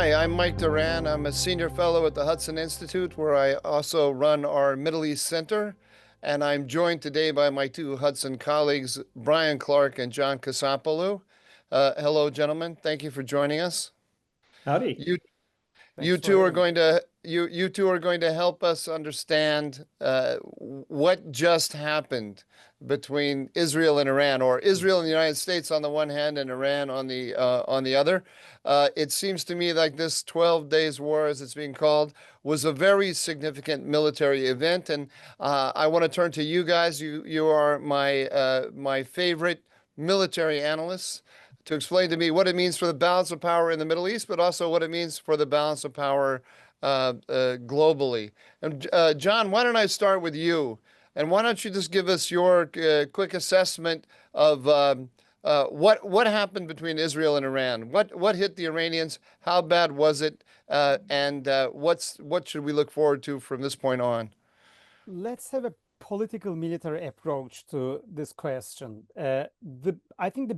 Hi, I'm Mike Doran. I'm a senior fellow at the Hudson Institute, where I also run our Middle East Center. And I'm joined today by my two Hudson colleagues, Bryan Clark and Can Kasapoğlu. Hello, gentlemen. Thank you for joining us. Howdy. You Thanks for having me. you two are going to help us understand what just happened between Israel and Iran, or Israel and the United States on the one hand, and Iran on the other. It seems to me like this 12 days war, as it's being called, was a very significant military event, and I want to turn to you guys. You are my favorite military analysts to explain to me what it means for the balance of power in the Middle East, but also what it means for the balance of power globally. And Can, why don't I start with you? And why don't you just give us your quick assessment of what happened between Israel and Iran? What hit the Iranians? How bad was it? And what should we look forward to from this point on? Let's have a political military approach to this question. I think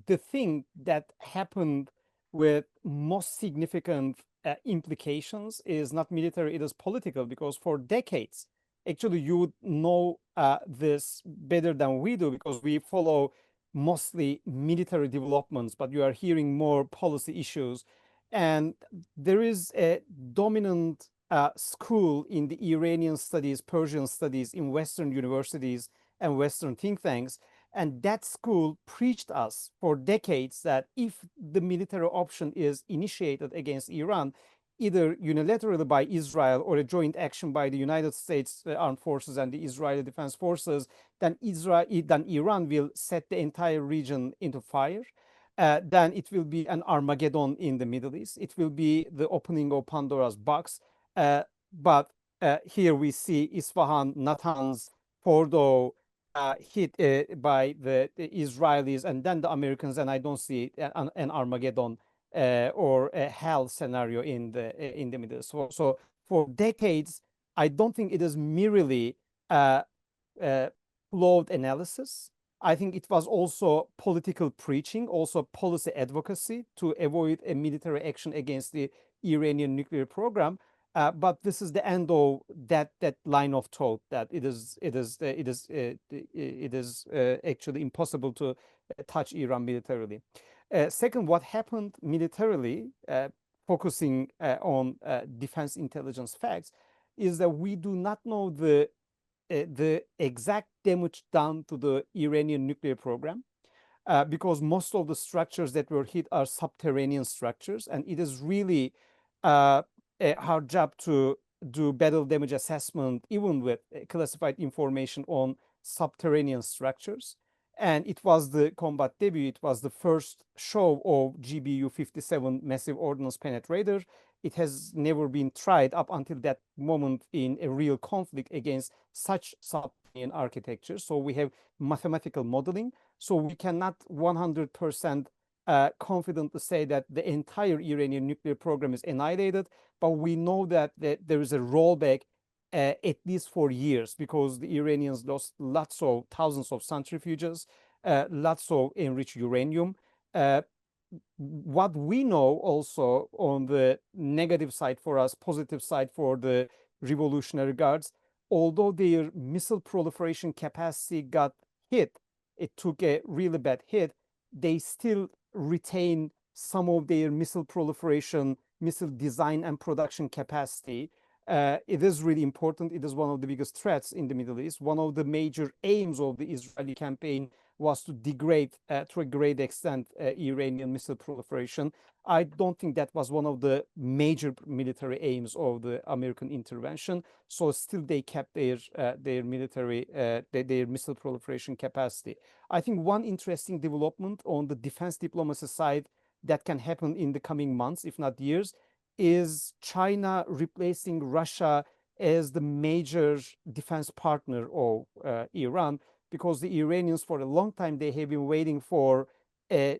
the thing that happened with most significant implications is not military, it is political, because for decades, actually, you would know this better than we do because we follow mostly military developments, but you are hearing more policy issues. And there is a dominant school in the Iranian studies, Persian studies in Western universities and Western think tanks. And that school preached us for decades that if the military option is initiated against Iran, either unilaterally by Israel or a joint action by the United States Armed Forces and the Israeli Defense Forces, then Iran will set the entire region into fire. Then it will be an Armageddon in the Middle East. It will be the opening of Pandora's box. But here we see Isfahan, Natanz, Fordo hit by the Israelis and then the Americans, and I don't see an Armageddon or a hell scenario in the Middle East. So for decades, I don't think it is merely flawed analysis. I think it was also political preaching, also policy advocacy to avoid a military action against the Iranian nuclear program. But this is the end of that line of thought that it is actually impossible to touch Iran militarily. Second, what happened militarily, focusing on defense intelligence facts, is that we do not know the exact damage done to the Iranian nuclear program. Because most of the structures that were hit are subterranean structures, and it is really a hard job to do battle damage assessment, even with classified information on subterranean structures. And it was the combat debut. It was the first show of GBU-57 massive ordnance penetrator. It has never been tried up until that moment in a real conflict against such subterranean architecture. So we have mathematical modeling. So we cannot 100% confidently say that the entire Iranian nuclear program is annihilated, but we know that there is a rollback at least for years, because the Iranians lost lots of thousands of centrifuges, lots of enriched uranium. What we know also on the negative side for us, positive side for the Revolutionary Guards, although their missile proliferation capacity got hit, it took a really bad hit, they still retain some of their missile proliferation, missile design and production capacity. It is really important. It is one of the biggest threats in the Middle East. One of the major aims of the Israeli campaign was to degrade, to a great extent, Iranian missile proliferation. I don't think that was one of the major military aims of the American intervention. So still they kept their military, their missile proliferation capacity. I think one interesting development on the defense diplomacy side that can happen in the coming months, if not years, is China replacing Russia as the major defense partner of Iran, because the Iranians for a long time, they have been waiting for a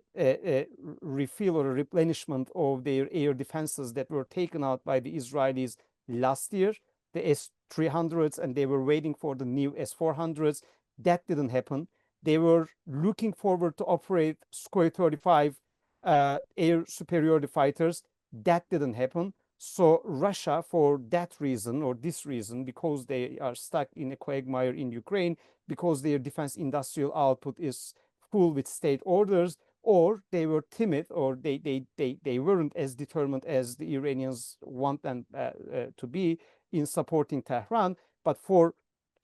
refill or a replenishment of their air defenses that were taken out by the Israelis last year, the S-300s, and they were waiting for the new S-400s. That didn't happen. They were looking forward to operate Sukhoi 35 air superiority fighters. That didn't happen. So Russia, for that reason or this reason, because they are stuck in a quagmire in Ukraine, because their defense industrial output is full with state orders, or they were timid, or they weren't as determined as the Iranians want them to be in supporting Tehran. But for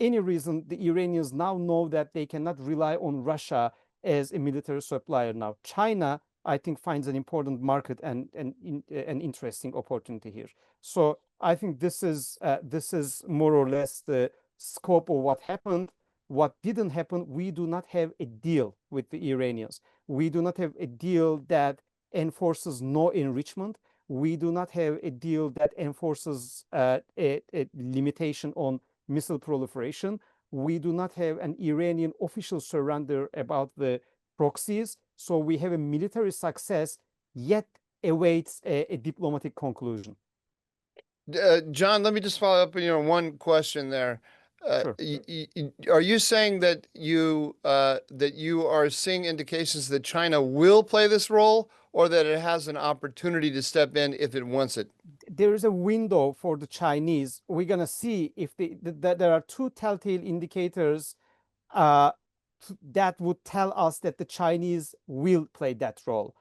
any reason, the Iranians now know that they cannot rely on Russia as a military supplier. Now, China, I think, finds an important market and an interesting opportunity here. So I think this is more or less the scope of what happened. What didn't happen, we do not have a deal with the Iranians. We do not have a deal that enforces no enrichment. We do not have a deal that enforces a limitation on missile proliferation. We do not have an Iranian official surrender about the proxies. So we have a military success, yet awaits a diplomatic conclusion. John, let me just follow up on your one question there. Sure. Are you saying that you are seeing indications that China will play this role, or that it has an opportunity to step in if it wants it? There is a window for the Chinese. We're gonna see if there are two telltale indicators uh, that would tell us that the Chinese will play that role.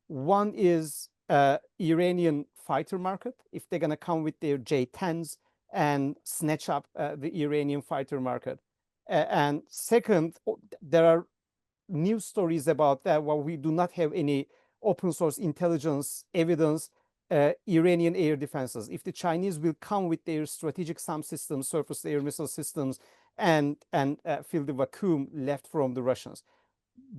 One is Iranian fighter market, if they're gonna come with their J-10s and snatch up the Iranian fighter market. And second, there are news stories about that. While we do not have any open source intelligence evidence, Iranian air defenses, if the Chinese will come with their strategic SAM systems, surface air missile systems, and fill the vacuum left from the Russians,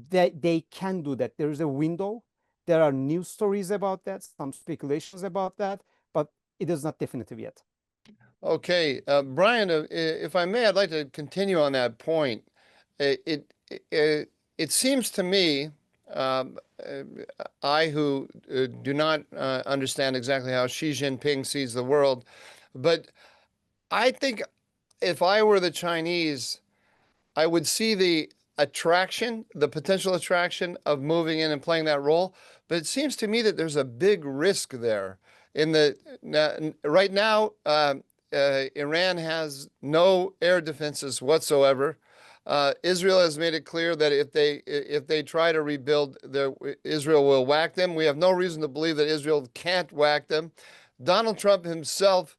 they can do that. There is a window. There are news stories about that, some speculations about that, but it is not definitive yet. Okay, Bryan, if I may, I'd like to continue on that point. It seems to me, um, uh, I who do not understand exactly how Xi Jinping sees the world, but I think if I were the Chinese, I would see the attraction, the potential attraction of moving in and playing that role. But it seems to me that there's a big risk there. Right now, Iran has no air defenses whatsoever. Israel has made it clear that if they try to rebuild, Israel will whack them. We have no reason to believe that Israel can't whack them. Donald Trump himself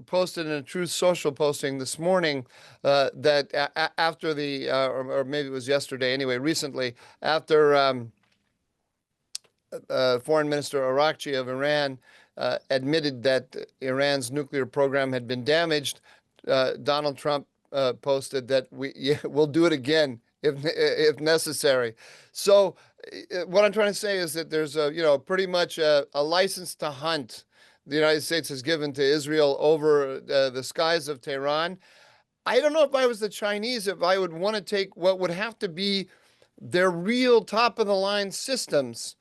posted in a Truth Social posting this morning that after or maybe it was yesterday anyway, recently, after Foreign Minister Arakchi of Iran admitted that Iran's nuclear program had been damaged, Donald Trump posted that we'll do it again if necessary. So what I'm trying to say is that there's pretty much a license to hunt the United States has given to Israel over the skies of Tehran. I don't know if I was the Chinese, if I would want to take what would have to be their real top of the line systems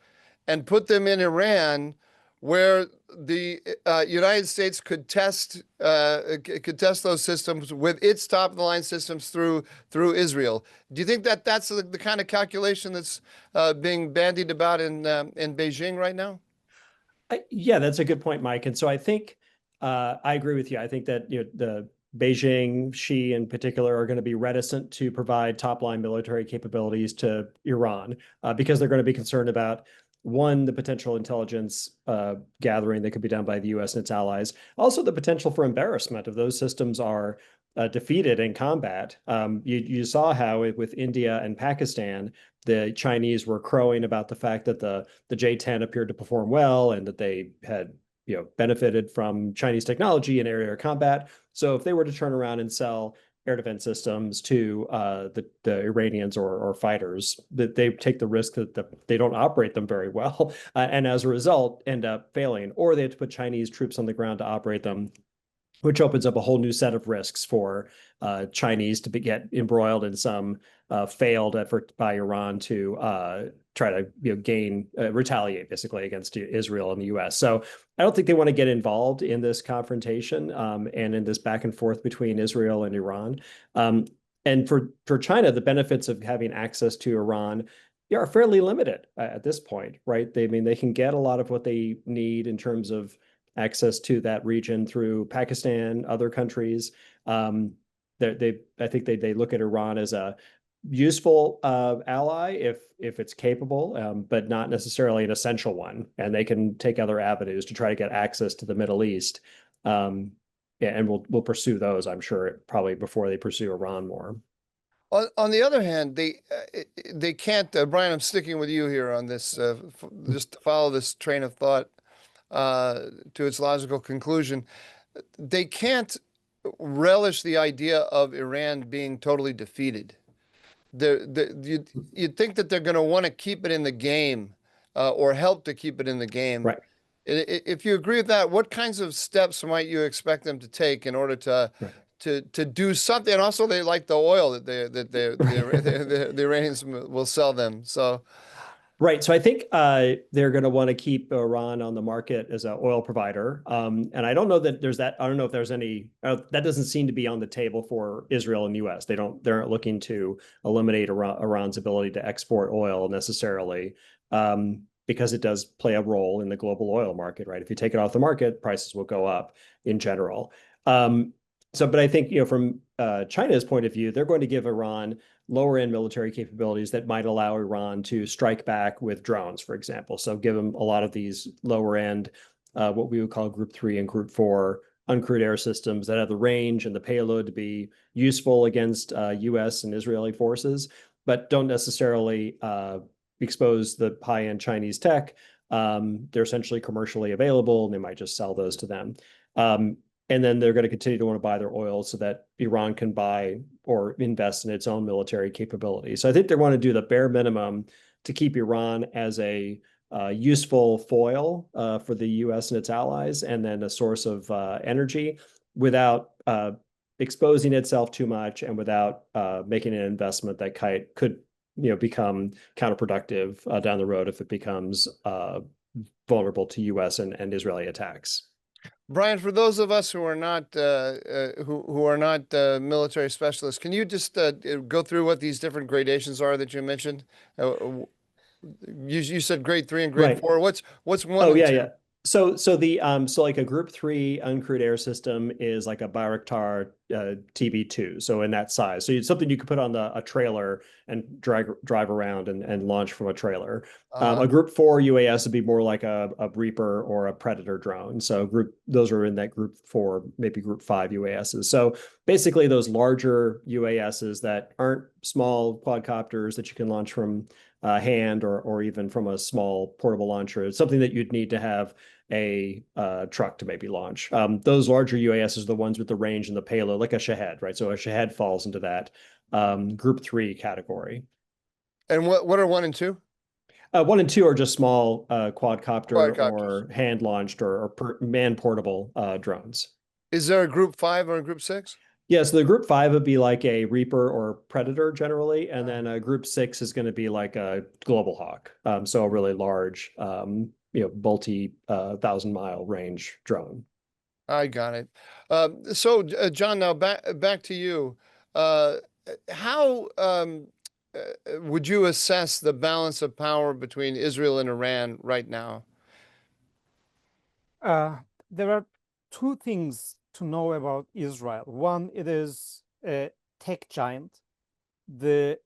and put them in Iran, where the United States could test those systems with its top of the line systems through Israel. Do you think that that's the kind of calculation that's being bandied about in Beijing right now? Yeah, that's a good point, Mike. And so I think I agree with you. I think that the Beijing, Xi in particular, are going to be reticent to provide top-line military capabilities to Iran because they're going to be concerned about, one, the potential intelligence gathering that could be done by the U.S. and its allies, also the potential for embarrassment if those systems are defeated in combat. You saw how with India and Pakistan, the Chinese were crowing about the fact that the J-10 appeared to perform well and that they had benefited from Chinese technology in air combat. So if they were to turn around and sell air defense systems to the Iranians or fighters, that they take the risk that they don't operate them very well, and as a result end up failing, or they have to put Chinese troops on the ground to operate them, which opens up a whole new set of risks for Chinese to get embroiled in some failed effort by Iran to try to retaliate basically against Israel and the U.S. So I don't think they want to get involved in this confrontation and in this back and forth between Israel and Iran. And for China, the benefits of having access to Iran are fairly limited at this point, right? I mean, they can get a lot of what they need in terms of access to that region through Pakistan, other countries. I think they look at Iran as a useful ally if it's capable, but not necessarily an essential one. And they can take other avenues to try to get access to the Middle East. And we'll pursue those, I'm sure, probably before they pursue Iran more. On the other hand, they can't. Bryan, I'm sticking with you here on this. Just to follow this train of thought to its logical conclusion. They can't relish the idea of Iran being totally defeated. You'd think that they're going to want to keep it in the game, or help to keep it in the game. Right. If you agree with that, what kinds of steps might you expect them to take in order to do something? And also, they like the oil that the Iranians will sell them. So. Right. So I think they're going to want to keep Iran on the market as an oil provider. And I don't know that there's that. I don't know if there's any that doesn't seem to be on the table for Israel and the U.S. They're not looking to eliminate Iran's ability to export oil necessarily, because it does play a role in the global oil market. Right. If you take it off the market, prices will go up in general. But I think, from China's point of view, they're going to give Iran lower end military capabilities that might allow Iran to strike back with drones, for example. So give them a lot of these lower end, what we would call Group 3 and Group 4 uncrewed air systems that have the range and the payload to be useful against U.S. and Israeli forces, but don't necessarily expose the high end Chinese tech. They're essentially commercially available, and they might just sell those to them. And then they're going to continue to want to buy their oil so that Iran can buy or invest in its own military capability. So I think they want to do the bare minimum to keep Iran as a useful foil for the U.S. and its allies, and then a source of energy without exposing itself too much and without making an investment that could become counterproductive down the road if it becomes vulnerable to U.S. and Israeli attacks. Bryan, for those of us who are not military specialists, can you just go through what these different gradations are that you mentioned? You said grade 3 and grade 4. What's one? Oh, yeah. So like a Group 3 uncrewed air system is like a Bayraktar TB2. So in that size, so it's something you could put on a trailer and drive around and launch from a trailer. A Group 4 UAS would be more like a Reaper or a Predator drone. So those are in that Group 4, maybe Group 5 UASs. So basically those larger UASs that aren't small quadcopters that you can launch from hand or even from a small portable launcher. It's something that you'd need to have a truck to maybe launch. Those larger UASs are the ones with the range and the payload, like a Shahed, right? So a Shahed falls into that Group 3 category. And what are 1 and 2? 1 and 2 are just small quadcopter or hand launched or man portable drones. Is there a Group 5 or a Group 6? Yeah, so the Group 5 would be like a Reaper or Predator generally, and then a Group 6 is going to be like a Global Hawk, so a really large, multi 1,000-mile range drone. I got it. So, John, now back to you. How would you assess the balance of power between Israel and Iran right now? There are two things to know about Israel. One, it is a tech giant. The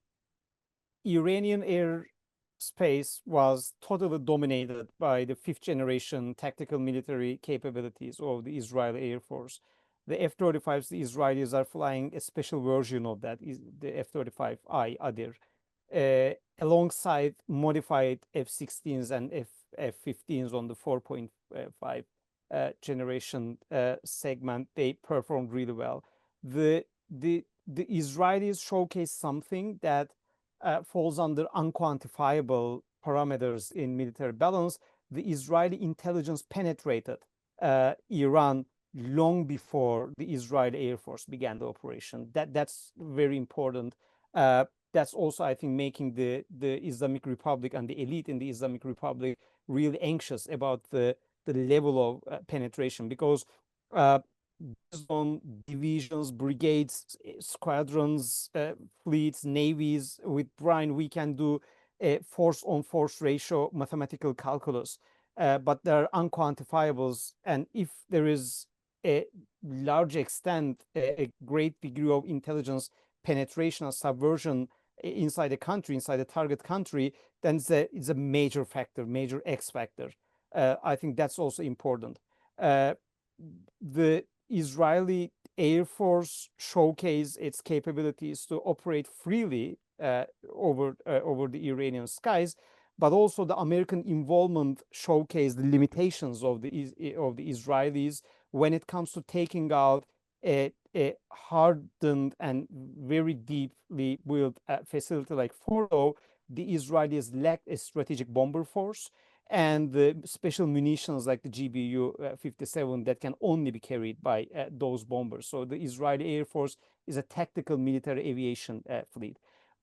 Iranian airspace was totally dominated by the 5th generation tactical military capabilities of the Israeli Air Force. The F-35s, the Israelis are flying a special version of that, is the F-35I Adir, alongside modified F-16s and F-15s on the 4.5 generation segment. They performed really well. The Israelis showcase something that falls under unquantifiable parameters in military balance. The Israeli intelligence penetrated Iran long before the Israeli Air Force began the operation. That's very important. That's also, I think, making the Islamic Republic and the elite in the Islamic Republic really anxious about the level of penetration, because based on divisions, brigades, squadrons, fleets, navies, with Bryan, we can do a force-on-force ratio mathematical calculus, but there are unquantifiables. And if there is a large extent, a great degree of intelligence penetration or subversion inside a country, inside a target country, then it's a major factor, major X factor. I think that's also important. The Israeli Air Force showcased its capabilities to operate freely over the Iranian skies, but also the American involvement showcased the limitations of the Israelis when it comes to taking out a hardened and very deeply built facility like Fordo. The Israelis lacked a strategic bomber force and the special munitions like the GBU-57 that can only be carried by those bombers. So the Israeli Air Force is a tactical military aviation fleet.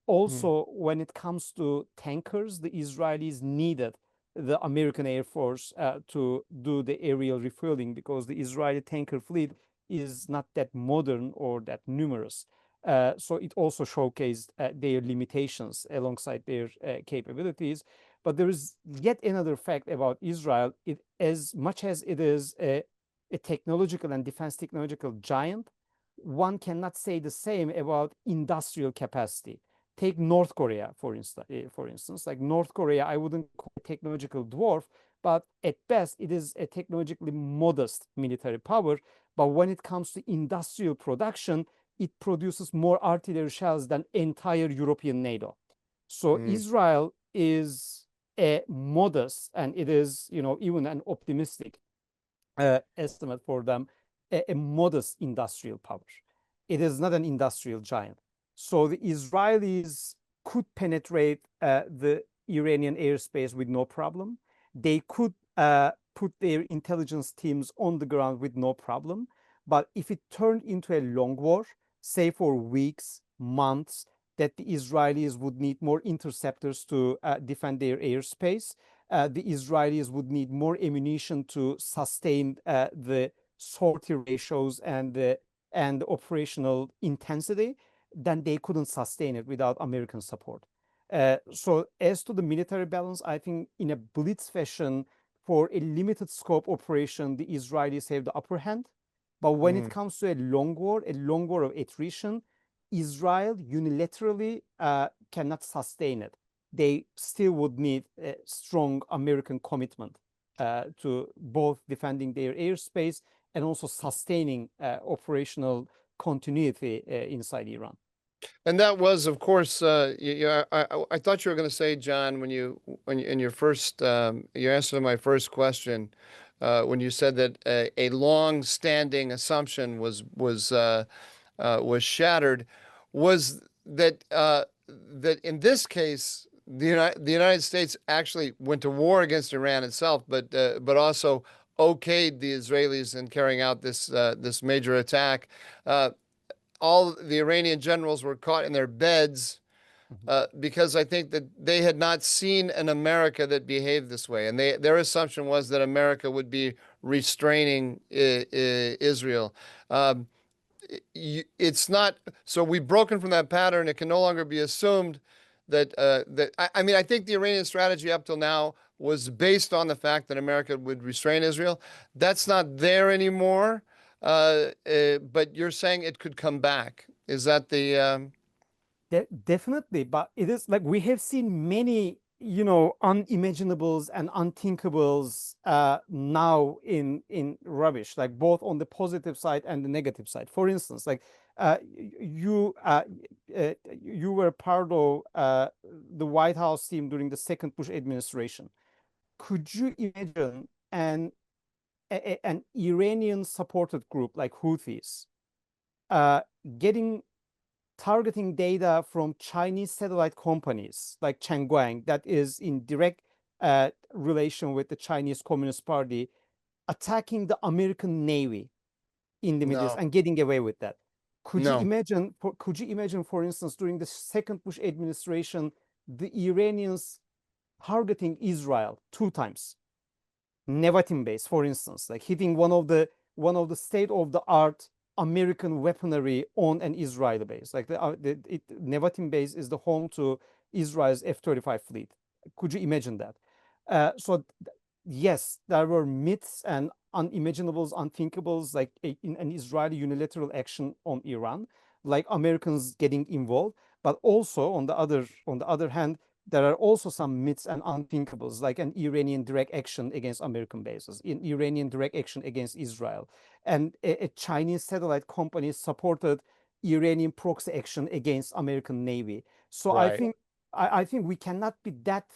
Also, when it comes to tankers, the Israelis needed the American Air Force to do the aerial refueling because the Israeli tanker fleet is not that modern or that numerous. So it also showcased their limitations alongside their capabilities. But there is yet another fact about Israel. It, as much as it is a technological and defense technological giant, one cannot say the same about industrial capacity. Take North Korea, for instance. Like North Korea, I wouldn't call it technological dwarf, but at best, it is a technologically modest military power. But when it comes to industrial production, it produces more artillery shells than entire European NATO. So Israel is a modest, and it is, even an optimistic estimate for them, a modest industrial power. It is not an industrial giant. So the Israelis could penetrate the Iranian airspace with no problem. They could put their intelligence teams on the ground with no problem. But if it turned into a long war, say for weeks, months, that the Israelis would need more interceptors to defend their airspace, the Israelis would need more ammunition to sustain the sortie ratios and the operational intensity, then they couldn't sustain it without American support. So as to the military balance, I think in a blitz fashion, for a limited scope operation, the Israelis have the upper hand. But when it comes to a long war of attrition, Israel unilaterally cannot sustain it. They still would need a strong American commitment to both defending their airspace and also sustaining operational continuity inside Iran. And that was, of course, I thought you were going to say, John, when you in your first your answer to my first question, when you said that a long-standing assumption was shattered, was that that in this case the United States actually went to war against Iran itself, but also okayed the Israelis in carrying out this this major attack. All the Iranian generals were caught in their beds because I think that they had not seen an America that behaved this way. And their assumption was that America would be restraining Israel. It's not, so we've broken from that pattern. It can no longer be assumed that, I mean, I think the Iranian strategy up till now was based on the fact that America would restrain Israel. That's not there anymore. But you're saying it could come back. Is that the? Definitely, but it is like we have seen many, unimaginables and unthinkables now in rubbish, like both on the positive side and the negative side. For instance, like you were part of the White House team during the second Bush administration. Could you imagine an Iranian supported group like Houthis targeting data from Chinese satellite companies like Changguang that is in direct relation with the Chinese Communist Party, attacking the American Navy in the Middle East and getting away with that? Could you imagine? For instance, during the second Bush administration, the Iranians targeting Israel 2 times? Nevatim base, for instance, like hitting one of the state-of-the-art American weaponry on an Israeli base. Like Nevatim base is the home to Israel's F-35 fleet. Could you imagine that? Yes, there were myths and unimaginables, unthinkables, like in an Israeli unilateral action on Iran, like Americans getting involved. But also on the other hand, there are also some myths and unthinkables, like an Iranian direct action against American bases, an Iranian direct action against Israel, and a Chinese satellite company supported Iranian proxy action against American Navy. So Right. I think we cannot be that,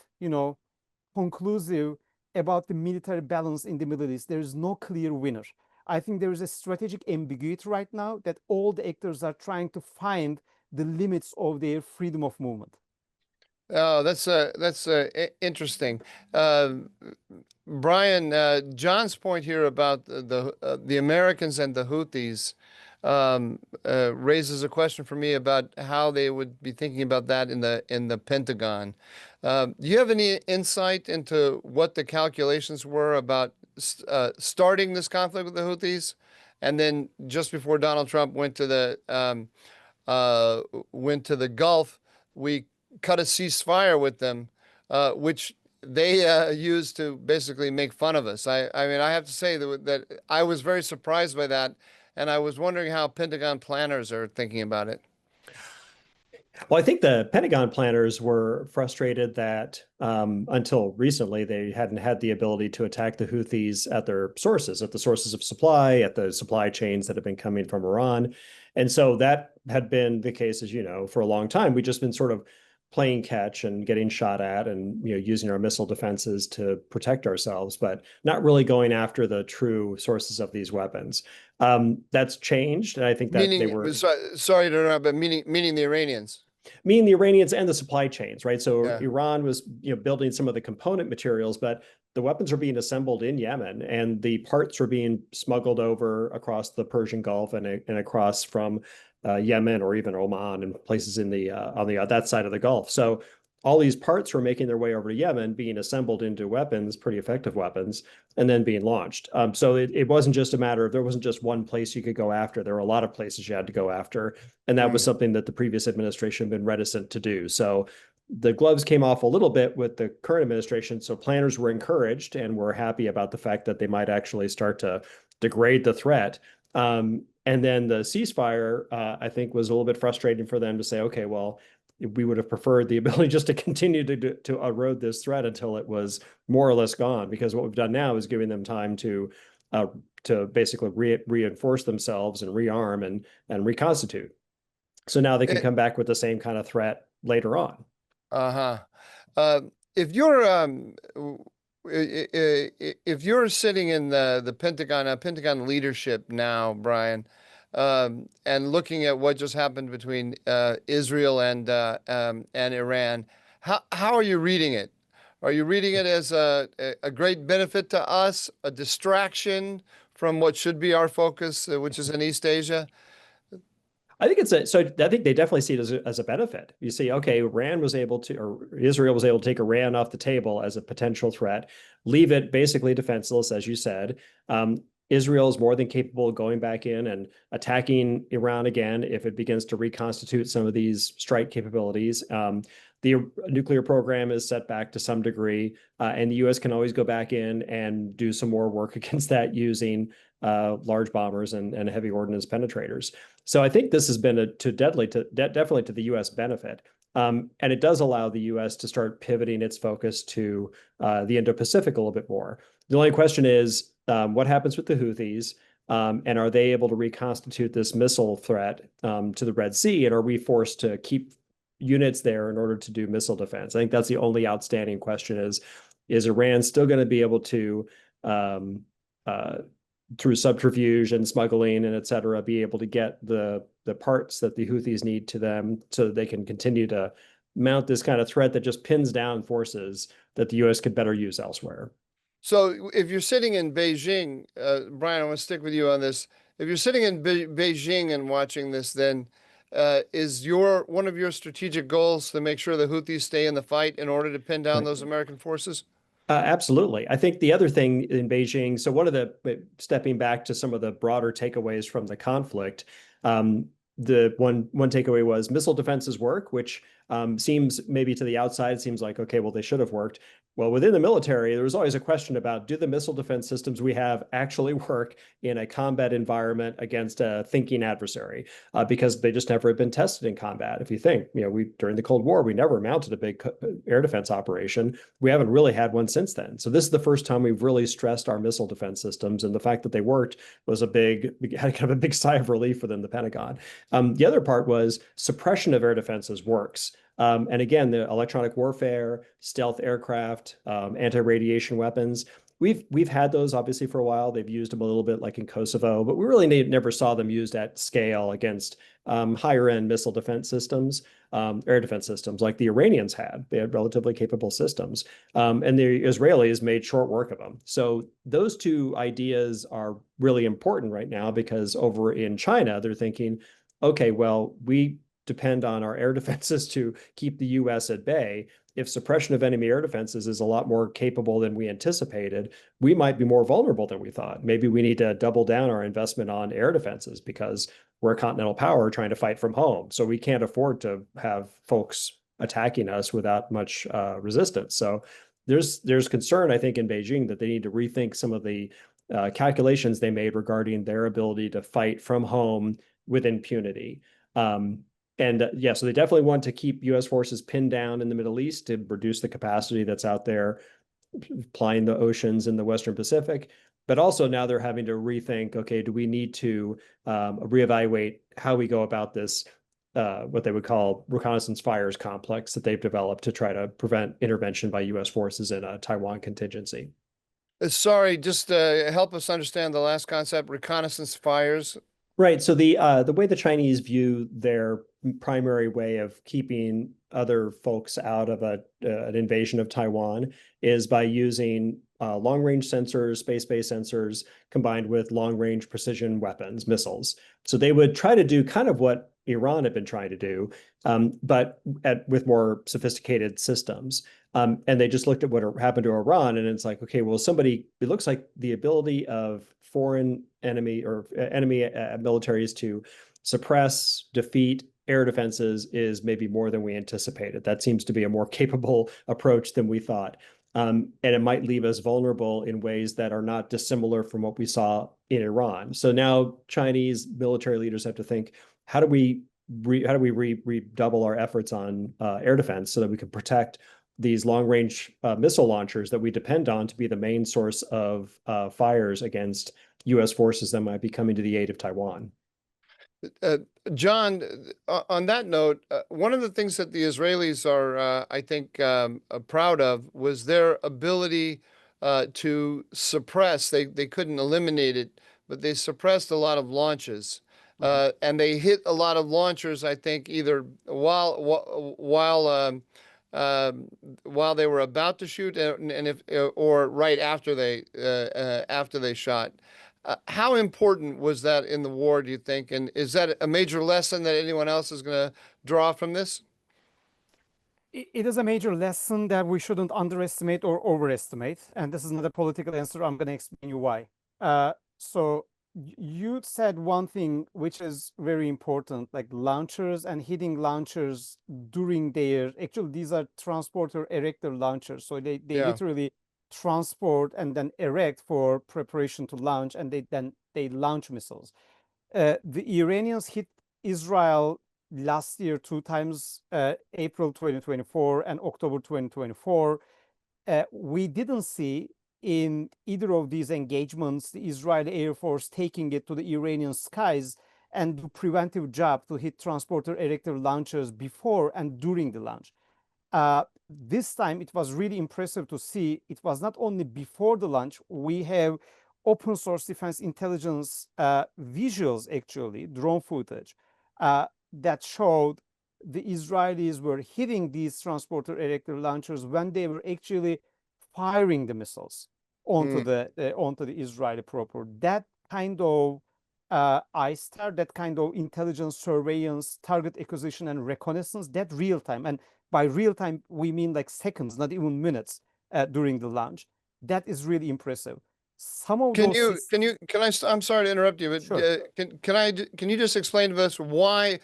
conclusive about the military balance in the Middle East. There is no clear winner. I think there is a strategic ambiguity right now that all the actors are trying to find the limits of their freedom of movement. Oh, that's interesting. Bryan, John's point here about the Americans and the Houthis raises a question for me about how they would be thinking about that in the Pentagon. Do you have any insight into what the calculations were about starting this conflict with the Houthis, and then just before Donald Trump went to the Gulf, we cut a ceasefire with them, which they used to basically make fun of us. I mean, I have to say that I was very surprised by that, and I was wondering how Pentagon planners are thinking about it. Well, I think the Pentagon planners were frustrated that until recently, they hadn't had the ability to attack the Houthis at their sources, at the sources of supply, at the supply chains that have been coming from Iran. And so that had been the case, as you know, for a long time. We've just been sort of playing catch and getting shot at and using our missile defenses to protect ourselves, but not really going after the true sources of these weapons. That's changed. And I think that Meaning, they were... sorry to interrupt, but meaning the Iranians. Meaning the Iranians and the supply chains, right? So Yeah. Iran was, building some of the component materials, but the weapons were being assembled in Yemen, and the parts were being smuggled over across the Persian Gulf and across from Yemen or even Oman and places in the on that side of the Gulf. So all these parts were making their way over to Yemen, being assembled into weapons, pretty effective weapons, and then being launched. So it wasn't just a matter of, there wasn't just one place you could go after. There were a lot of places you had to go after. And that was something that the previous administration had been reticent to do. So the gloves came off a little bit with the current administration. So planners were encouraged and were happy about the fact that they might actually start to degrade the threat. And then the ceasefire, I think, was a little bit frustrating for them to say, okay, well, we would have preferred the ability just to continue to erode this threat until it was more or less gone, because what we've done now is giving them time to basically reinforce themselves and rearm and reconstitute. So now they can come back with the same kind of threat later on. If you're sitting in the Pentagon leadership now, Bryan, and looking at what just happened between Israel and Iran, how are you reading it? Are you reading it as a great benefit to us, a distraction from what should be our focus, which is in East Asia? I think I think they definitely see it as a benefit. You see, okay, Israel was able to take Iran off the table as a potential threat, leave it basically defenseless, as you said. Israel is more than capable of going back in and attacking Iran again if it begins to reconstitute some of these strike capabilities. The nuclear program is set back to some degree, and the U.S. can always go back in and do some more work against that using large bombers and heavy ordnance penetrators. So I think this has been definitely to the U.S. benefit. And it does allow the U.S. to start pivoting its focus to the Indo-Pacific a little bit more. The only question is, what happens with the Houthis? And are they able to reconstitute this missile threat to the Red Sea? And are we forced to keep units there in order to do missile defense? I think that's the only outstanding question is Iran still going to be able to, through subterfuge and smuggling and et cetera, be able to get the parts that the Houthis need to them so that they can continue to mount this kind of threat that just pins down forces that the U.S. could better use elsewhere? So if you're sitting in Beijing, Bryan, I want to stick with you on this. If you're sitting in Beijing and watching this, then is one of your strategic goals to make sure the Houthis stay in the fight in order to pin down those American forces? Absolutely. I think the other thing in Beijing, so one of the, stepping back to some of the broader takeaways from the conflict, the one takeaway was missile defenses work, which seems maybe to the outside seems like, okay, well, they should have worked. Well, within the military, there was always a question about, do the missile defense systems we have actually work in a combat environment against a thinking adversary? Because they just never have been tested in combat. If you think, during the Cold War, we never mounted a big air defense operation. We haven't really had one since then. So this is the first time we've really stressed our missile defense systems, and the fact that they worked was had kind of a big sigh of relief within the Pentagon. The other part was suppression of air defenses works. And again, the electronic warfare, stealth aircraft, anti-radiation weapons, we've had those obviously for a while. They've used them a little bit like in Kosovo, but we really never saw them used at scale against higher end missile defense systems, air defense systems like the Iranians had. They had relatively capable systems, and the Israelis made short work of them. So those two ideas are really important right now, because over in China, they're thinking, okay, well, we depend on our air defenses to keep the US at bay. If suppression of enemy air defenses is a lot more capable than we anticipated, we might be more vulnerable than we thought. Maybe we need to double down our investment on air defenses, because we're a continental power trying to fight from home. So we can't afford to have folks attacking us without much resistance. So there's concern, I think, in Beijing that they need to rethink some of the calculations they made regarding their ability to fight from home with impunity. So they definitely want to keep U.S. forces pinned down in the Middle East to reduce the capacity that's out there, plying the oceans in the Western Pacific. But also now they're having to rethink, okay, do we need to reevaluate how we go about this, what they would call reconnaissance fires complex that they've developed to try to prevent intervention by U.S. forces in a Taiwan contingency. Sorry, just help us understand the last concept, reconnaissance fires. Right. So the way the Chinese view their primary way of keeping other folks out of an invasion of Taiwan is by using long-range sensors, space-based sensors, combined with long-range precision weapons, missiles. So they would try to do kind of what Iran had been trying to do, but with more sophisticated systems. And they just looked at what happened to Iran, and it's like, okay, well, it looks like the ability of foreign enemy militaries to suppress, defeat air defenses is maybe more than we anticipated. That seems to be a more capable approach than we thought. And it might leave us vulnerable in ways that are not dissimilar from what we saw in Iran. So now Chinese military leaders have to think, how do we redouble our efforts on air defense so that we can protect these long-range missile launchers that we depend on to be the main source of fires against U.S. forces that might be coming to the aid of Taiwan. John, on that note, one of the things that the Israelis are, I think, proud of was their ability to suppress. They couldn't eliminate it, but they suppressed a lot of launches. And they hit a lot of launchers, I think, either while they were about to shoot, or right after they shot. How important was that in the war, do you think? And is that a major lesson that anyone else is going to draw from this? It is a major lesson that we shouldn't underestimate or overestimate. And this is not a political answer. I'm going to explain you why. So you said one thing which is very important, like launchers and hitting launchers during actually these are transporter erector launchers. So they literally transport and then erect for preparation to launch, and they launch missiles. The Iranians hit Israel last year 2 times, April 2024 and October 2024. We didn't see in either of these engagements the Israeli Air Force taking it to the Iranian skies and do preventive job to hit transporter erector launchers before and during the launch. This time it was really impressive to see it was not only before the launch. We have open source defense intelligence visuals, actually drone footage, that showed the Israelis were hitting these transporter erector launchers when they were actually firing the missiles onto the Israeli proper. That kind of ISTAR, that kind of intelligence, surveillance, target acquisition, and reconnaissance, that real time, and by real time we mean like seconds, not even minutes, during the launch. That is really impressive. Some of Can those you systems, can you can I? I'm sorry to interrupt you, but sure. can you just explain to us why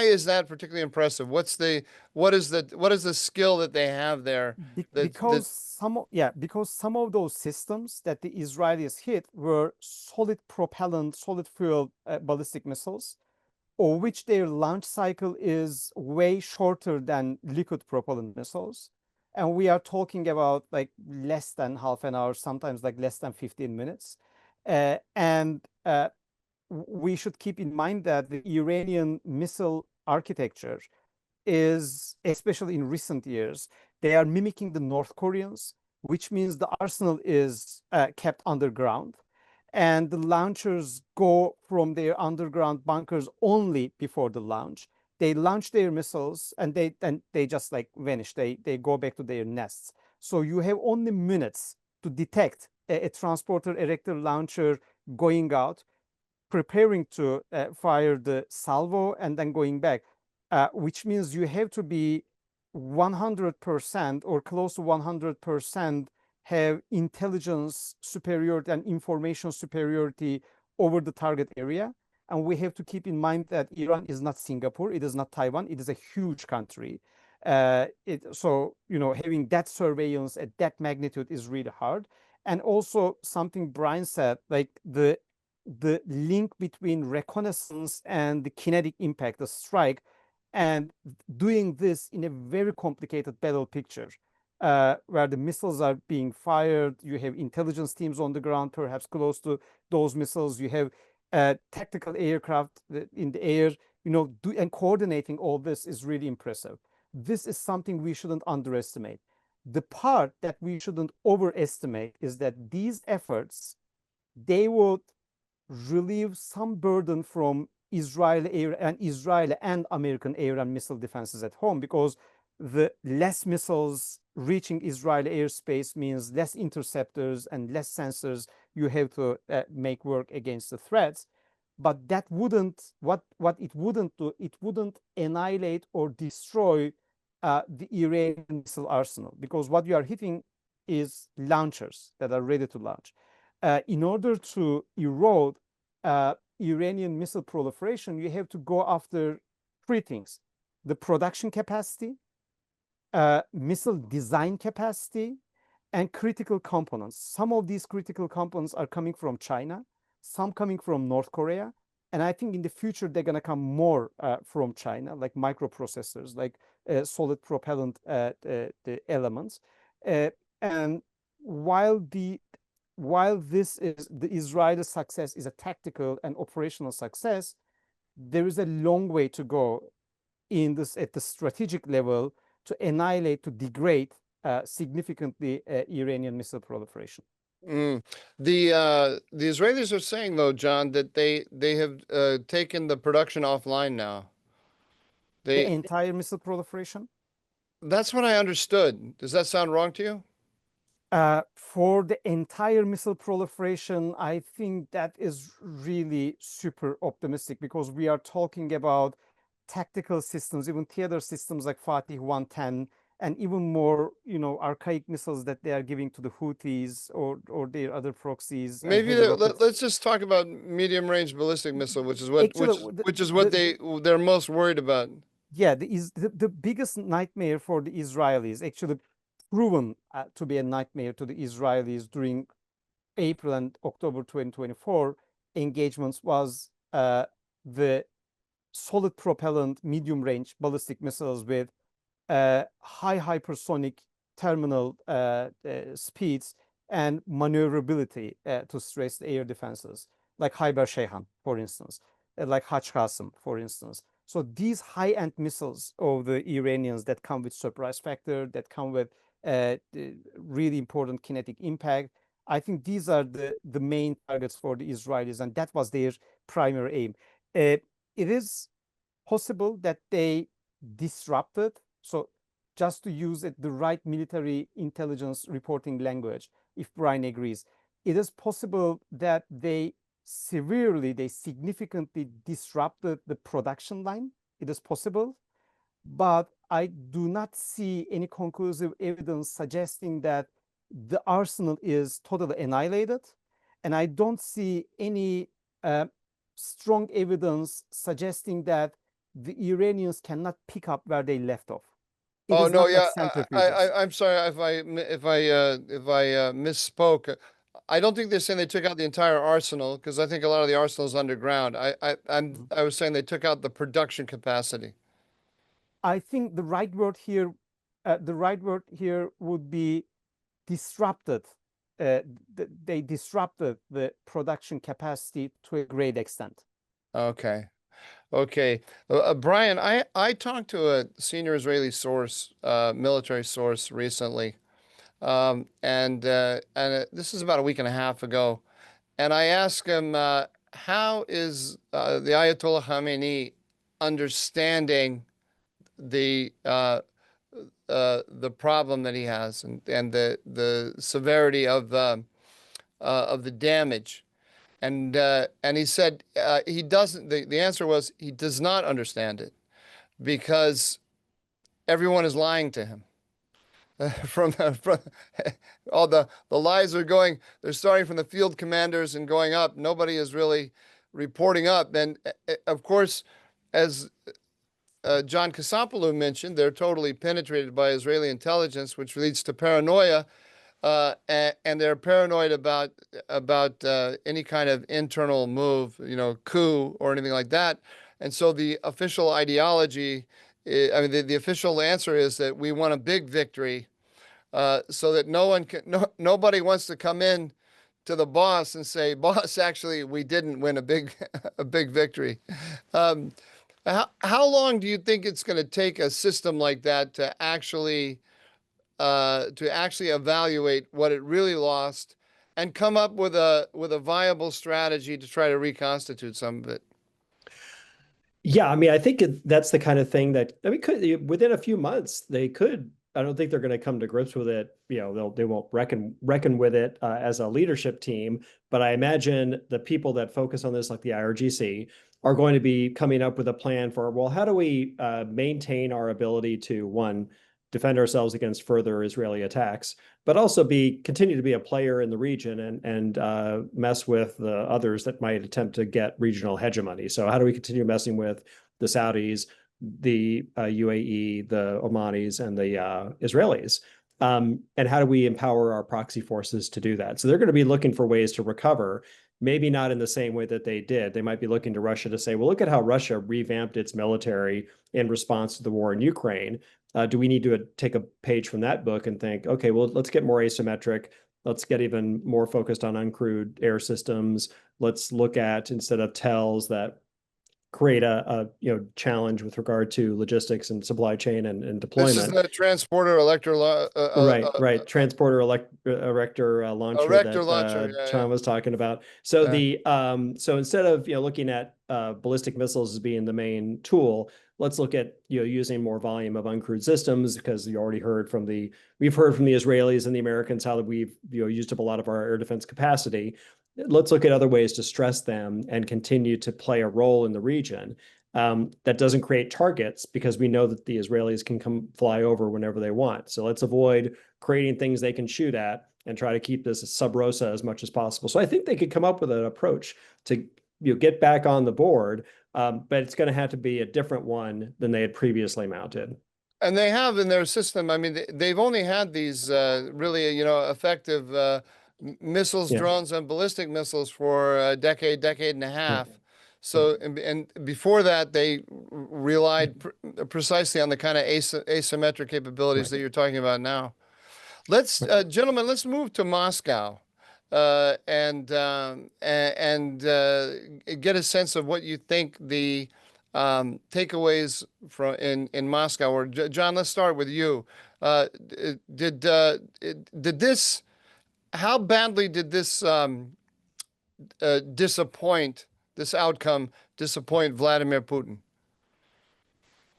is that particularly impressive? What is the skill that they have there that Because some of those systems that the Israelis hit were solid propellant, solid fuel ballistic missiles, of which their launch cycle is way shorter than liquid propellant missiles. And we are talking about like less than half an hour, sometimes like less than 15 minutes. And we should keep in mind that the Iranian missile architecture is, especially in recent years, they are mimicking the North Koreans, which means the arsenal is kept underground. And the launchers go from their underground bunkers only before the launch. They launch their missiles and they just like vanish. They go back to their nests. So you have only minutes to detect a transporter erector launcher going out, preparing to fire the salvo, and then going back, which means you have to be 100% or close to 100% have intelligence superiority and information superiority over the target area. And we have to keep in mind that Iran is not Singapore, it is not Taiwan, it is a huge country. So, having that surveillance at that magnitude is really hard. And also something Bryan said, like the link between reconnaissance and the kinetic impact, the strike, and doing this in a very complicated battle picture, where the missiles are being fired, you have intelligence teams on the ground, perhaps close to those missiles, you have tactical aircraft in the air, and coordinating all this is really impressive. This is something we shouldn't underestimate. The part that we shouldn't overestimate is that these efforts, they would relieve some burden from Israeli and American air and missile defenses at home, because the less missiles reaching Israeli airspace means less interceptors and less sensors you have to make work against the threats. But that wouldn't, what it wouldn't do, it wouldn't annihilate or destroy the Iranian missile arsenal, because what you are hitting is launchers that are ready to launch. In order to erode Iranian missile proliferation, you have to go after three things: the production capacity, missile design capacity, and critical components. Some of these critical components are coming from China, some coming from North Korea, and I think in the future they're going to come more from China, like microprocessors, like solid propellant the elements. And while this is the Israeli success is a tactical and operational success, there is a long way to go in this at the strategic level to annihilate, to degrade significantly Iranian missile proliferation. The Israelis are saying, though, John, that they have taken the production offline now. The entire missile proliferation? That's what I understood. Does that sound wrong to you? For the entire missile proliferation, I think that is really super optimistic, because we are talking about tactical systems, even theater systems like Fatih 110, and even more, archaic missiles that they are giving to the Houthis or their other proxies. Maybe let's just talk about medium-range ballistic missile, which is what Actually, they're most worried about. Yeah, the biggest nightmare for the Israelis, actually proven to be a nightmare to the Israelis during April and October 2024 engagements, was the solid propellant medium range ballistic missiles with high hypersonic terminal speeds and maneuverability to stress the air defenses, like Hyber Shehan, for instance, like Haj Qasim, for instance. So these high-end missiles of the Iranians that come with surprise factor, that come with really important kinetic impact, I think these are the main targets for the Israelis, and that was their primary aim. It is possible that they disrupted. So just to use the right military intelligence reporting language, if Bryan agrees, it is possible that they significantly disrupted the production line. It is possible, but I do not see any conclusive evidence suggesting that the arsenal is totally annihilated. And I don't see any strong evidence suggesting that the Iranians cannot pick up where they left off. It Oh is no, not like yeah, centrifuges. I'm sorry if I misspoke. I don't think they're saying they took out the entire arsenal, because I think a lot of the arsenal is underground. I was saying they took out the production capacity. I think the right word here, would be disrupted. They disrupted the production capacity to a great extent. Okay. Okay. Bryan, I talked to a senior Israeli source, military source recently. And this is about a week and a half ago. And I asked him, how is the Ayatollah Khamenei understanding the problem that he has, and the severity of the damage? And he said he doesn't. The answer was he does not understand it, because everyone is lying to him. From all the lies are going, they're starting from the field commanders and going up. Nobody is really reporting up. And of course, as Can Kasapoğlu mentioned, they're totally penetrated by Israeli intelligence, which leads to paranoia. And they're paranoid about any kind of internal move, coup or anything like that. And so the official ideology, I mean, the official answer is that we want a big victory, so that nobody wants to come in to the boss and say, boss, actually, we didn't win a big victory. How long do you think it's going to take a system like that to actually evaluate what it really lost and come up with a viable strategy to try to reconstitute some of it? Yeah, I mean, I think that's the kind of thing that, I mean, within a few months they could. I don't think they're going to come to grips with it. They won't reckon with it as a leadership team. But I imagine the people that focus on this, like the IRGC, are going to be coming up with a plan for, well, how do we maintain our ability to, one, defend ourselves against further Israeli attacks, but also continue to be a player in the region and mess with the others that might attempt to get regional hegemony. So how do we continue messing with the Saudis, the UAE, the Omanis, and the Israelis? And how do we empower our proxy forces to do that? So they're going to be looking for ways to recover, maybe not in the same way that they did. They might be looking to Russia to say, well, look at how Russia revamped its military in response to the war in Ukraine. Do we need to take a page from that book and think, okay, well, let's get more asymmetric. Let's get even more focused on uncrewed air systems. Let's look at, instead of tells that create a challenge with regard to logistics and supply chain and deployment. This is the transporter elector right. Transporter erector launcher erector that launcher, John was talking about. So Yeah. So instead of looking at ballistic missiles as being the main tool, let's look at using more volume of uncrewed systems, because we've heard from the Israelis and the Americans how we've used up a lot of our air defense capacity. Let's look at other ways to stress them and continue to play a role in the region. That doesn't create targets, because we know that the Israelis can come fly over whenever they want. So let's avoid creating things they can shoot at and try to keep this sub rosa as much as possible. So I think they could come up with an approach to get back on the board, but it's going to have to be a different one than they had previously mounted. And they have in their system, I mean, they've only had these really, effective missiles, drones, and ballistic missiles for a decade and a half. So, and before that, they relied precisely on the kind of asymmetric capabilities that you're talking about now. Gentlemen, let's move to Moscow, and get a sense of what you think the takeaways from in Moscow. Or John, let's start with you. Did this? How badly did this this outcome disappoint Vladimir Putin?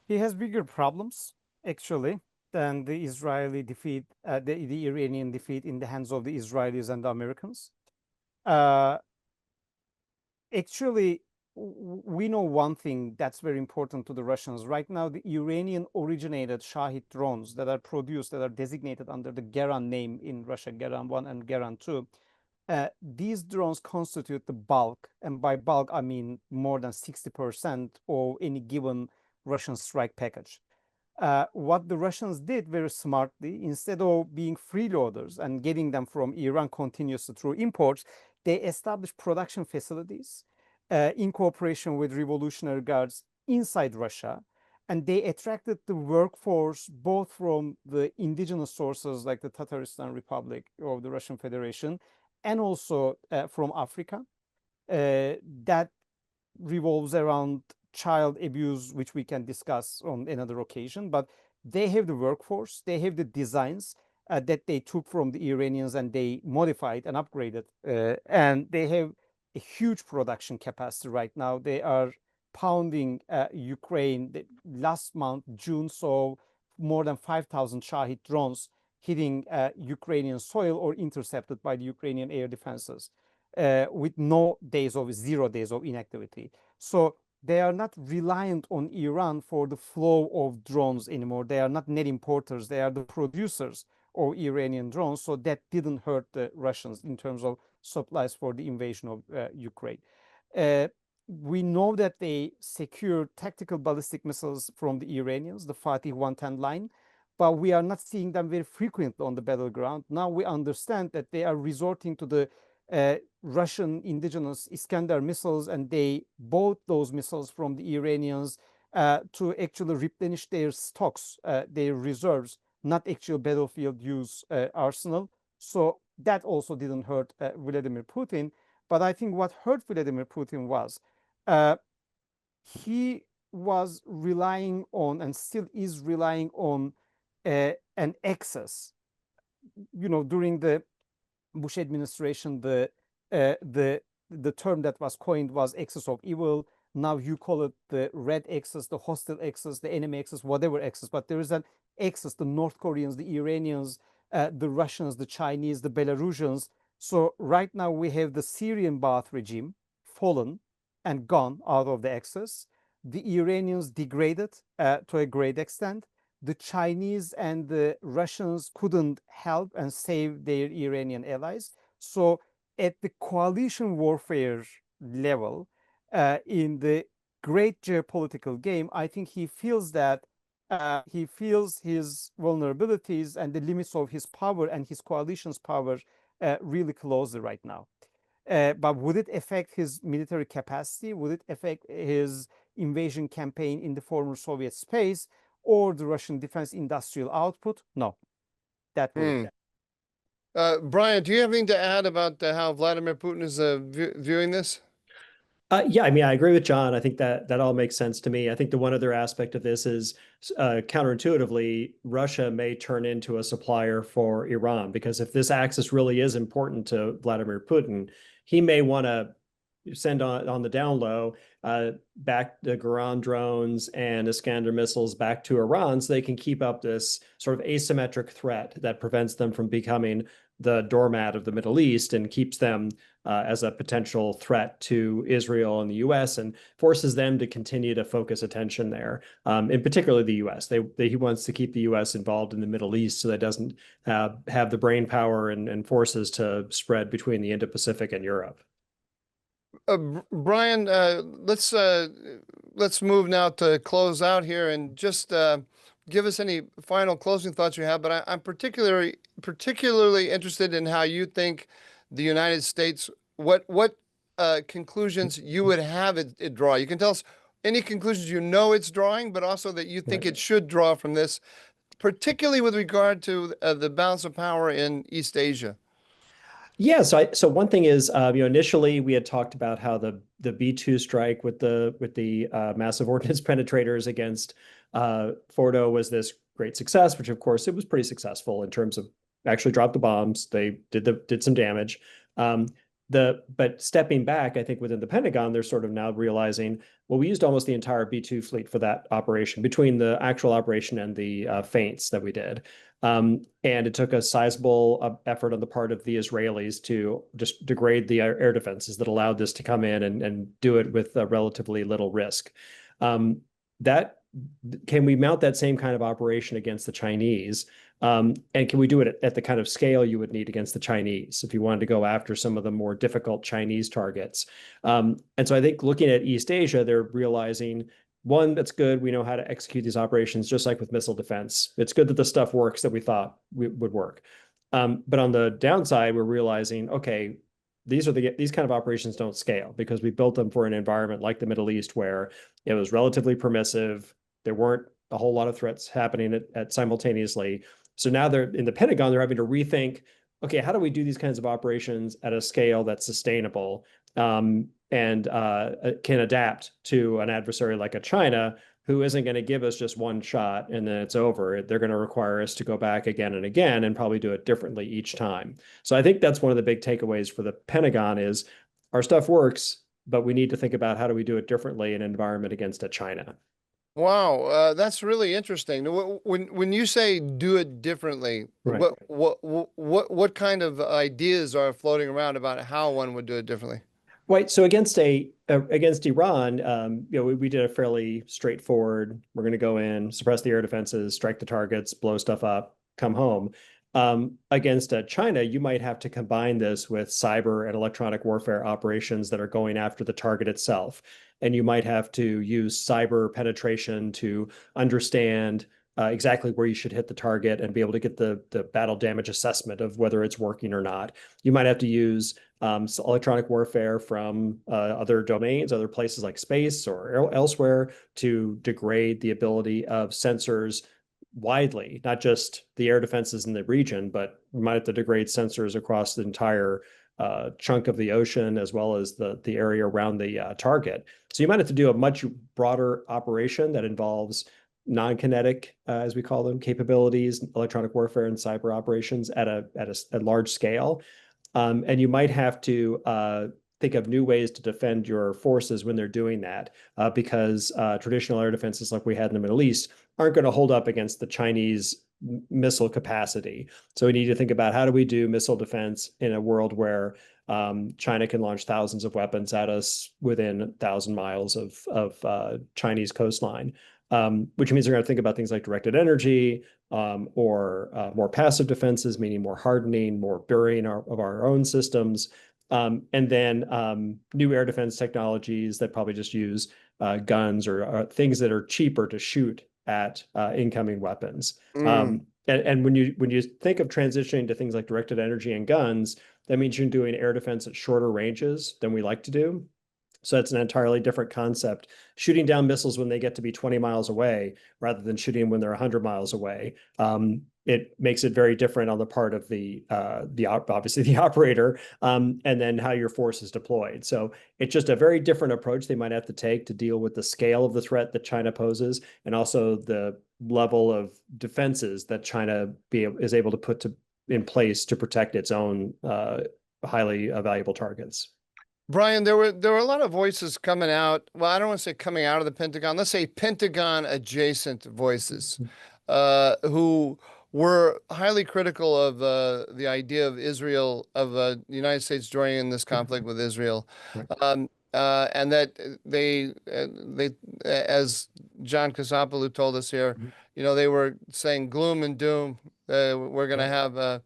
He has bigger problems, actually, than the Israeli defeat, the Iranian defeat in the hands of the Israelis and the Americans. Actually, we know one thing that's very important to the Russians. Right now, the Iranian-originated Shahid drones that are produced, that are designated under the Geran name in Russia, Geran 1 and Geran 2, these drones constitute the bulk, and by bulk I mean more than 60% of any given Russian strike package. What the Russians did very smartly, instead of being freeloaders and getting them from Iran continuously through imports, they established production facilities in cooperation with Revolutionary Guards inside Russia. And they attracted the workforce both from the indigenous sources like the Tatarstan Republic or the Russian Federation, and also from Africa. That revolves around child abuse, which we can discuss on another occasion. But they have the workforce, they have the designs that they took from the Iranians and they modified and upgraded. And they have a huge production capacity right now. They are pounding Ukraine. Last month, June, saw more than 5,000 Shahid drones hitting Ukrainian soil or intercepted by the Ukrainian air defenses with 0 days of inactivity. So they are not reliant on Iran for the flow of drones anymore. They are not net importers. They are the producers of Iranian drones. So that didn't hurt the Russians in terms of supplies for the invasion of Ukraine. We know that they secured tactical ballistic missiles from the Iranians, the Fatih 110 line, but we are not seeing them very frequently on the battleground. Now we understand that they are resorting to the Russian indigenous Iskander missiles, and they bought those missiles from the Iranians to actually replenish their stocks, their reserves, not actual battlefield use arsenal. So that also didn't hurt Vladimir Putin. But I think what hurt Vladimir Putin was he was relying on, and still is relying on, an excess. During the Bush administration, the term that was coined was excess of evil. Now you call it the red excess, the hostile excess, the enemy excess, whatever excess. But there is an excess: the North Koreans, the Iranians, the Russians, the Chinese, the Belarusians. So right now we have the Syrian Ba'ath regime fallen and gone out of the excess. The Iranians degraded to a great extent. The Chinese and the Russians couldn't help and save their Iranian allies. So at the coalition warfare level, in the great geopolitical game, I think he feels that he feels his vulnerabilities and the limits of his power and his coalition's power really closely right now. But would it affect his military capacity? Would it affect his invasion campaign in the former Soviet space or the Russian defense industrial output? No, that wouldn't. Bryan, do you have anything to add about how Vladimir Putin is viewing this? Yeah, I mean, I agree with John. I think that all makes sense to me. I think the one other aspect of this is counterintuitively, Russia may turn into a supplier for Iran, because if this axis really is important to Vladimir Putin, he may want to send on the down low back the Garan drones and Iskander missiles back to Iran so they can keep up this sort of asymmetric threat that prevents them from becoming the doormat of the Middle East and keeps them as a potential threat to Israel and the U.S. and forces them to continue to focus attention there, in particular the U.S. He wants to keep the U.S. involved in the Middle East so that it doesn't have the brain power and forces to spread between the Indo-Pacific and Europe. Bryan, let's move now to close out here and just give us any final closing thoughts you have. But I'm particularly interested in how you think the United States, what conclusions you would have it draw. You can tell us any conclusions it's drawing, but also that you think it should draw from this, particularly with regard to the balance of power in East Asia. Yeah, so one thing is, initially we had talked about how the B-2 strike with the massive ordnance penetrators against Fordo was this great success, which of course it was pretty successful in terms of actually dropped the bombs. They did some damage. But stepping back, I think within the Pentagon, they're sort of now realizing, well, we used almost the entire B-2 fleet for that operation, between the actual operation and the feints that we did. And it took a sizable effort on the part of the Israelis to just degrade the air defenses that allowed this to come in and do it with relatively little risk. That can we mount that same kind of operation against the Chinese? And can we do it at the kind of scale you would need against the Chinese if you wanted to go after some of the more difficult Chinese targets? And so I think looking at East Asia, they're realizing, one, that's good. We know how to execute these operations, just like with missile defense. It's good that the stuff works that we thought would work. But on the downside, we're realizing, okay, these kind of operations don't scale because we built them for an environment like the Middle East where it was relatively permissive. There weren't a whole lot of threats happening at simultaneously. So now they're in the Pentagon, they're having to rethink, okay, how do we do these kinds of operations at a scale that's sustainable and can adapt to an adversary like a China who isn't going to give us just one shot and then it's over. They're going to require us to go back again and again and probably do it differently each time. So I think that's one of the big takeaways for the Pentagon is our stuff works, but we need to think about how do we do it differently in an environment against a China. Wow, that's really interesting. When you say do it differently, Right. what kind of ideas are floating around about how one would do it differently? Right. So against Iran, we did a fairly straightforward. We're going to go in, suppress the air defenses, strike the targets, blow stuff up, come home. Against China, you might have to combine this with cyber and electronic warfare operations that are going after the target itself, and you might have to use cyber penetration to understand exactly where you should hit the target and be able to get the battle damage assessment of whether it's working or not. You might have to use electronic warfare from other domains, other places like space or elsewhere to degrade the ability of sensors widely, not just the air defenses in the region, but we might have to degrade sensors across the entire chunk of the ocean as well as the area around the target. So you might have to do a much broader operation that involves non-kinetic, as we call them, capabilities, electronic warfare and cyber operations at a large scale. And you might have to think of new ways to defend your forces when they're doing that, because traditional air defenses like we had in the Middle East aren't going to hold up against the Chinese missile capacity. So we need to think about how do we do missile defense in a world where China can launch thousands of weapons at us within 1,000 miles of Chinese coastline, which means they're going to think about things like directed energy, or more passive defenses, meaning more hardening, more burying of our own systems, and then new air defense technologies that probably just use guns or things that are cheaper to shoot at incoming weapons. And when you think of transitioning to things like directed energy and guns, that means you're doing air defense at shorter ranges than we like to do. So that's an entirely different concept. Shooting down missiles when they get to be 20 miles away rather than shooting when they're 100 miles away. It makes it very different on the part of obviously the operator, and then how your force is deployed. So it's just a very different approach they might have to take to deal with the scale of the threat that China poses, and also the level of defenses that China is able to put in place to protect its own highly valuable targets. Bryan, there were a lot of voices coming out. Well, I don't want to say coming out of the Pentagon. Let's say Pentagon adjacent voices, who were highly critical of the idea of Israel, of the United States joining in this conflict with Israel, and that they, as Can Kasapoğlu told us here, they were saying gloom and doom. We're going to have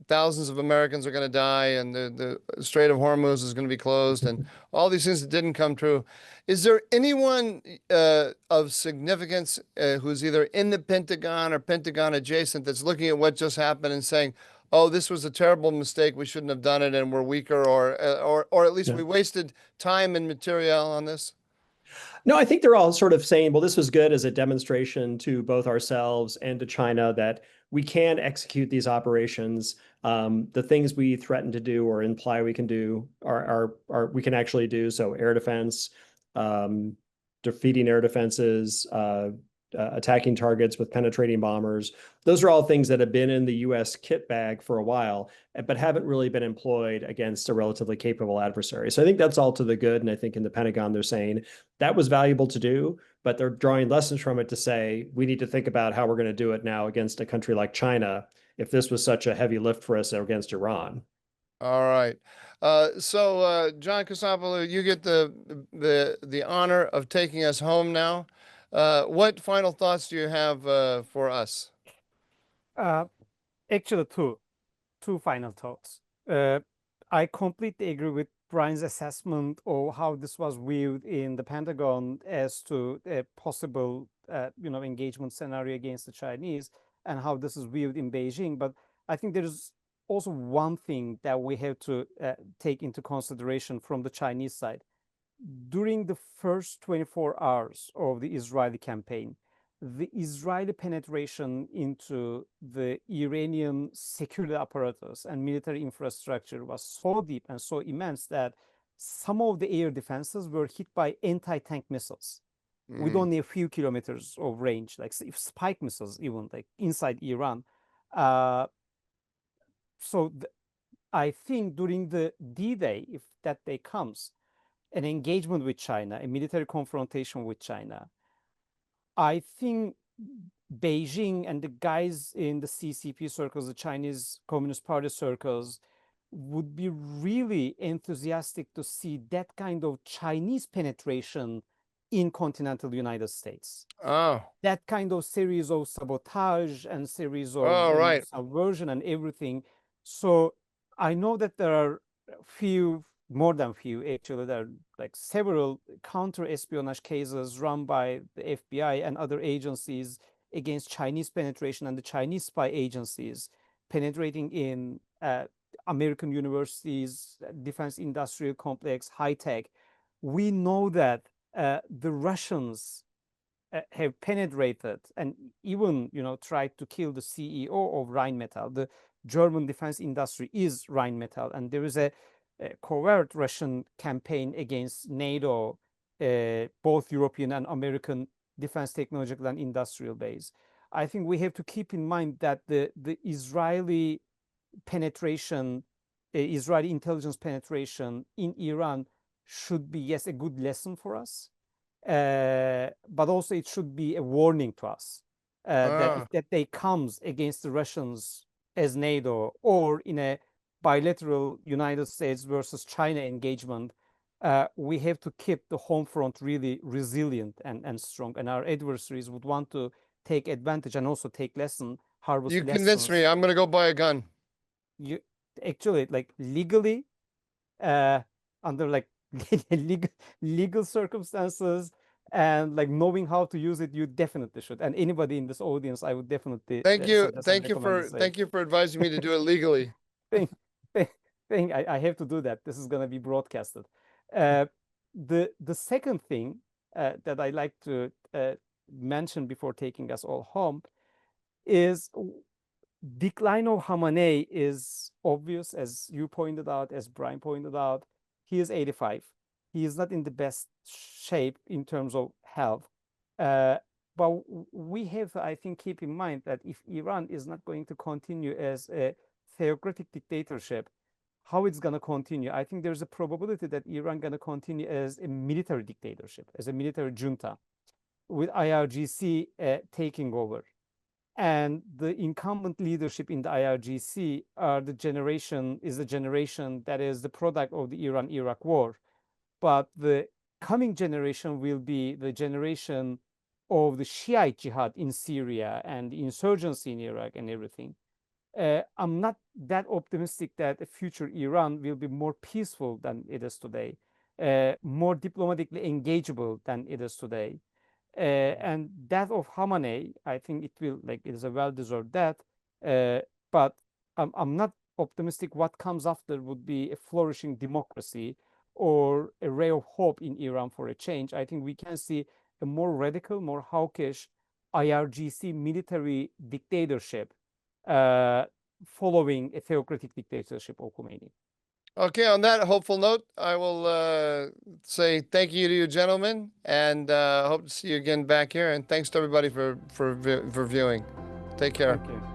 thousands of Americans are going to die, and the Strait of Hormuz is going to be closed, and all these things that didn't come true. Is there anyone of significance who's either in the Pentagon or Pentagon adjacent that's looking at what just happened and saying, "Oh, this was a terrible mistake. We shouldn't have done it, and we're weaker, or at least we wasted time and material on this"? No, I think they're all sort of saying, well, this was good as a demonstration to both ourselves and to China that we can execute these operations. The things we threaten to do or imply we can do are we can actually do. So air defense, defeating air defenses, attacking targets with penetrating bombers. Those are all things that have been in the U.S. kit bag for a while, but haven't really been employed against a relatively capable adversary. So I think that's all to the good. And I think in the Pentagon, they're saying that was valuable to do, but they're drawing lessons from it to say, we need to think about how we're going to do it now against a country like China, if this was such a heavy lift for us against Iran. All right. So Can Kasapoğlu, you get the honor of taking us home now. What final thoughts do you have for us? Actually, two final thoughts. I completely agree with Brian's assessment of how this was viewed in the Pentagon as to a possible, engagement scenario against the Chinese, and how this is viewed in Beijing. But I think there is also one thing that we have to take into consideration from the Chinese side. During the first 24 hours of the Israeli campaign, the Israeli penetration into the Iranian security apparatus and military infrastructure was so deep and so immense that some of the air defenses were hit by anti-tank missiles with only a few kilometers of range, like spike missiles, even like inside Iran. So I think during the D-Day, if that day comes, an engagement with China, a military confrontation with China, I think Beijing and the guys in the CCP circles, the Chinese Communist Party circles, would be really enthusiastic to see that kind of Chinese penetration in continental United States. Oh, That kind of series of sabotage and series of right. subversion and everything. So I know that there are more than few actually, there are like several counter-espionage cases run by the FBI and other agencies against Chinese penetration, and the Chinese spy agencies penetrating in American universities, defense industrial complex, high tech. We know that the Russians have penetrated and even tried to kill the CEO of Rheinmetall. The German defense industry is Rheinmetall, and there is a covert Russian campaign against NATO, both European and American defense technological and industrial base. I think we have to keep in mind that the Israeli penetration, Israeli intelligence penetration in Iran should be, yes, a good lesson for us, but also it should be a warning to us that if that day comes against the Russians as NATO, or in a bilateral United States versus China engagement, we have to keep the home front really resilient and strong. And our adversaries would want to take advantage and also take harvest You lessons. convinced me. I'm going to go buy a gun. You actually, like, legally, under like legal circumstances, and like knowing how to use it, you definitely should. And anybody in this audience, I would definitely Thank you. suggest and recommend the same. Thank you for advising me to do it legally. I have to do that. This is going to be broadcasted. The second thing that I like to mention before taking us all home is decline of Khamenei is obvious, as you pointed out, as Brian pointed out. He is 85. He is not in the best shape in terms of health. But we have to, I think, keep in mind that if Iran is not going to continue as a theocratic dictatorship, how it's going to continue? I think there's a probability that Iran going to continue as a military dictatorship, as a military junta, with IRGC taking over. And the incumbent leadership in the IRGC is the generation that is the product of the Iran-Iraq war. But the coming generation will be the generation of the Shiite jihad in Syria and the insurgency in Iraq and everything. I'm not that optimistic that a future Iran will be more peaceful than it is today, more diplomatically engageable than it is today. And that of Khamenei, I think it is a well-deserved death. But I'm not optimistic what comes after would be a flourishing democracy or a ray of hope in Iran for a change. I think we can see a more radical, more hawkish IRGC military dictatorship following a theocratic dictatorship of Khomeini. Okay, on that hopeful note, I will say thank you to you gentlemen, and hope to see you again back here. And thanks to everybody for viewing. Take care. Thank you.